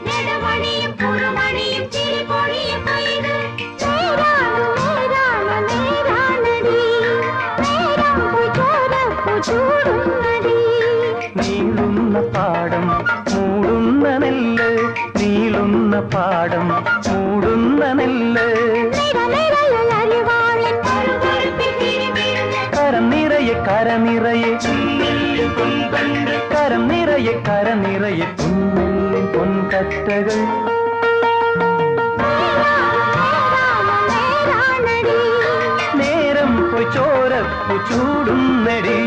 നെടുമണിയും കുറുമണിയും ചിരിപൊഴിയും കൊയ്ത് നീളുന്ന പാടം മൂടുന്ന നെല്ല് നീളുന്ന പാടം മൂടുന്ന നെല്ല് കരം നിറയെ കരം നിറയെ കരം നിറയെ കരം നിറയെ പൊന്നെല്ലിൻ പൊൻകറ്റകൾ നേരം പോയി ചോരപ്പു ചൂടുന്നടി